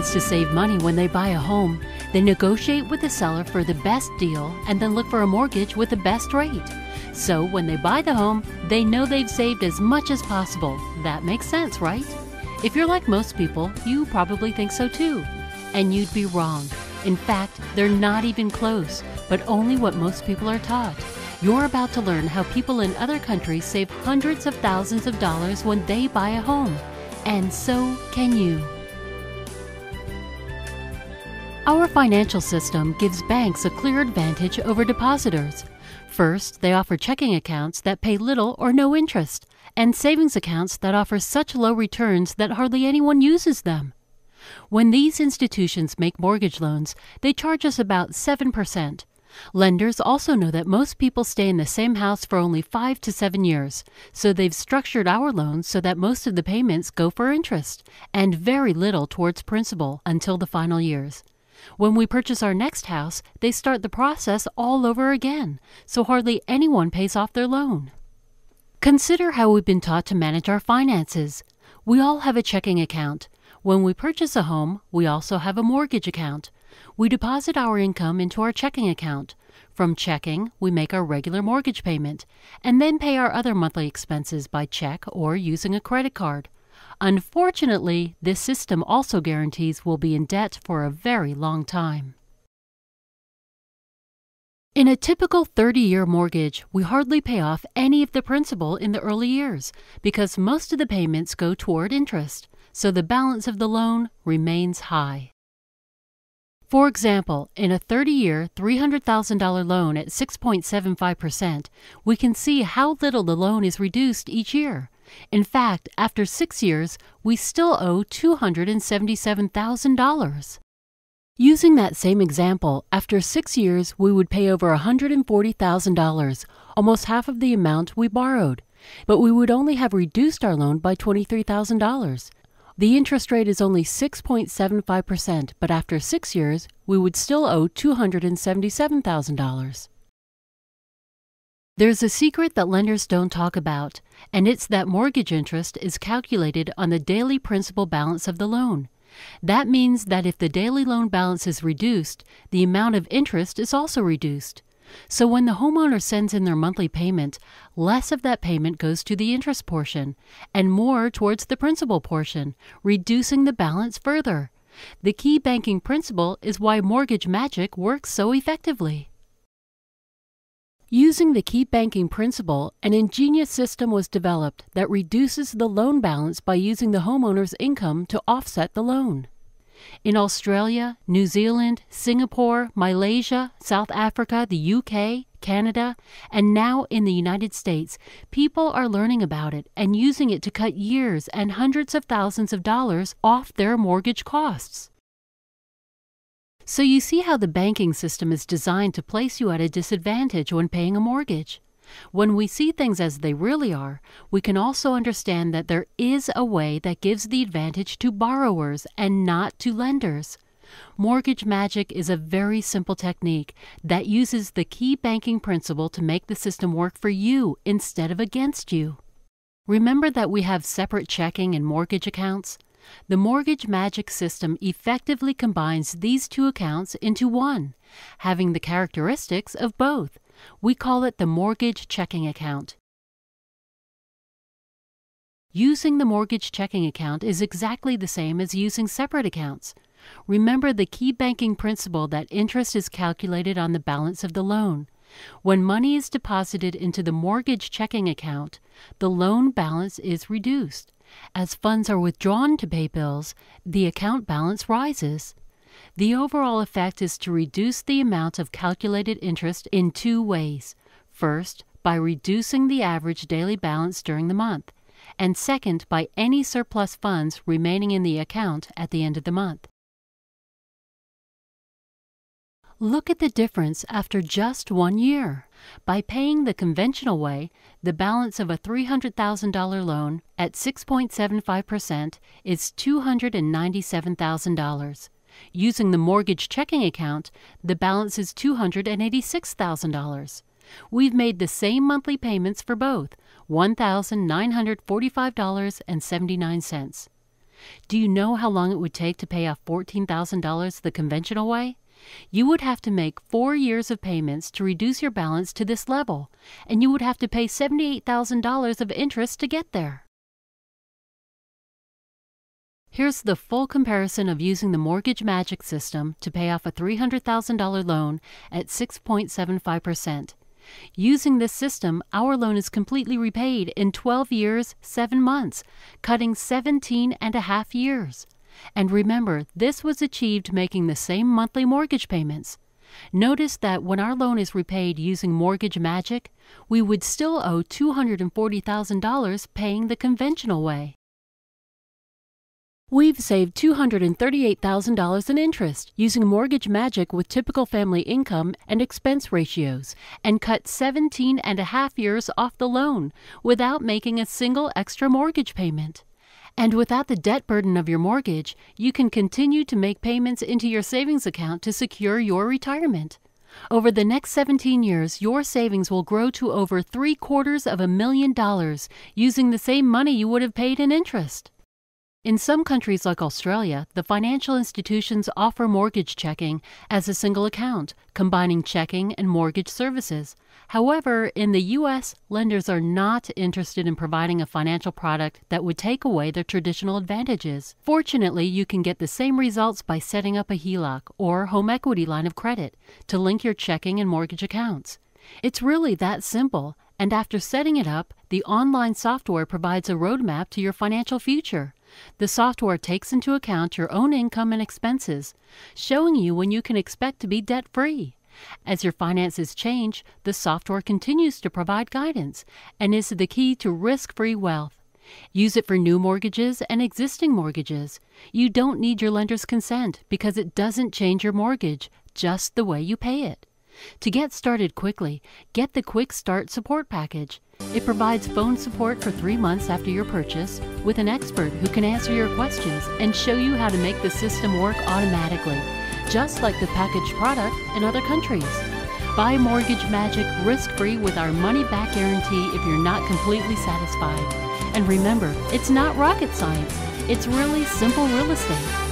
wants to save money when they buy a home, they negotiate with the seller for the best deal and then look for a mortgage with the best rate. So when they buy the home, they know they've saved as much as possible. That makes sense, right? If you're like most people, you probably think so too. And you'd be wrong. In fact, they're not even close, but only what most people are taught. You're about to learn how people in other countries save hundreds of thousands of dollars when they buy a home. And so can you. Our financial system gives banks a clear advantage over depositors. First, they offer checking accounts that pay little or no interest, and savings accounts that offer such low returns that hardly anyone uses them. When these institutions make mortgage loans, they charge us about 7%. Lenders also know that most people stay in the same house for only 5 to 7 years, so they've structured our loans so that most of the payments go for interest, and very little towards principal until the final years. When we purchase our next house, they start the process all over again, so hardly anyone pays off their loan. Consider how we've been taught to manage our finances. We all have a checking account. When we purchase a home, we also have a mortgage account. We deposit our income into our checking account. From checking, we make our regular mortgage payment, and then pay our other monthly expenses by check or using a credit card. Unfortunately, this system also guarantees we'll be in debt for a very long time. In a typical 30-year mortgage, we hardly pay off any of the principal in the early years because most of the payments go toward interest, so the balance of the loan remains high. For example, in a 30-year, $300,000 loan at 6.75%, we can see how little the loan is reduced each year. In fact, after 6 years, we still owe $277,000. Using that same example, after 6 years, we would pay over $140,000, almost half of the amount we borrowed. But we would only have reduced our loan by $23,000. The interest rate is only 6.75%, but after 6 years, we would still owe $277,000. There's a secret that lenders don't talk about, and it's that mortgage interest is calculated on the daily principal balance of the loan. That means that if the daily loan balance is reduced, the amount of interest is also reduced. So when the homeowner sends in their monthly payment, less of that payment goes to the interest portion, and more towards the principal portion, reducing the balance further. The key banking principle is why Mortgage Magic works so effectively. Using the key banking principle, an ingenious system was developed that reduces the loan balance by using the homeowner's income to offset the loan. In Australia, New Zealand, Singapore, Malaysia, South Africa, the UK, Canada, and now in the United States, people are learning about it and using it to cut years and hundreds of thousands of dollars off their mortgage costs. So you see how the banking system is designed to place you at a disadvantage when paying a mortgage. When we see things as they really are, we can also understand that there is a way that gives the advantage to borrowers and not to lenders. Mortgage Magic is a very simple technique that uses the key banking principle to make the system work for you instead of against you. Remember that we have separate checking and mortgage accounts? The Mortgage Magic system effectively combines these two accounts into one, having the characteristics of both. We call it the mortgage checking account. Using the mortgage checking account is exactly the same as using separate accounts. Remember the key banking principle that interest is calculated on the balance of the loan. When money is deposited into the mortgage checking account, the loan balance is reduced. As funds are withdrawn to pay bills, the account balance rises. The overall effect is to reduce the amount of calculated interest in two ways. First, by reducing the average daily balance during the month, and second, by any surplus funds remaining in the account at the end of the month. Look at the difference after just 1 year. By paying the conventional way, the balance of a $300,000 loan at 6.75% is $297,000. Using the mortgage checking account, the balance is $286,000. We've made the same monthly payments for both, $1,945.79. Do you know how long it would take to pay off $14,000 the conventional way? You would have to make 4 years of payments to reduce your balance to this level, and you would have to pay $78,000 of interest to get there. Here's the full comparison of using the Mortgage Magic system to pay off a $300,000 loan at 6.75%. Using this system, our loan is completely repaid in 12 years, 7 months, cutting 17.5 years. And remember, this was achieved making the same monthly mortgage payments. Notice that when our loan is repaid using Mortgage Magic, we would still owe $240,000 paying the conventional way. We've saved $238,000 in interest using Mortgage Magic with typical family income and expense ratios, and cut 17.5 years off the loan without making a single extra mortgage payment. And without the debt burden of your mortgage, you can continue to make payments into your savings account to secure your retirement. Over the next 17 years, your savings will grow to over $750,000 using the same money you would have paid in interest. In some countries like Australia, the financial institutions offer mortgage checking as a single account, combining checking and mortgage services. However, in the U.S., lenders are not interested in providing a financial product that would take away their traditional advantages. Fortunately, you can get the same results by setting up a HELOC or home equity line of credit to link your checking and mortgage accounts. It's really that simple, and after setting it up, the online software provides a roadmap to your financial future. The software takes into account your own income and expenses, showing you when you can expect to be debt-free. As your finances change, the software continues to provide guidance and is the key to risk-free wealth. Use it for new mortgages and existing mortgages. You don't need your lender's consent because it doesn't change your mortgage, just the way you pay it. To get started quickly, get the Quick Start Support Package. It provides phone support for 3 months after your purchase with an expert who can answer your questions and show you how to make the system work automatically, just like the packaged product in other countries. Buy Mortgage Magic risk-free with our money-back guarantee if you're not completely satisfied. And remember, it's not rocket science. It's really simple real estate.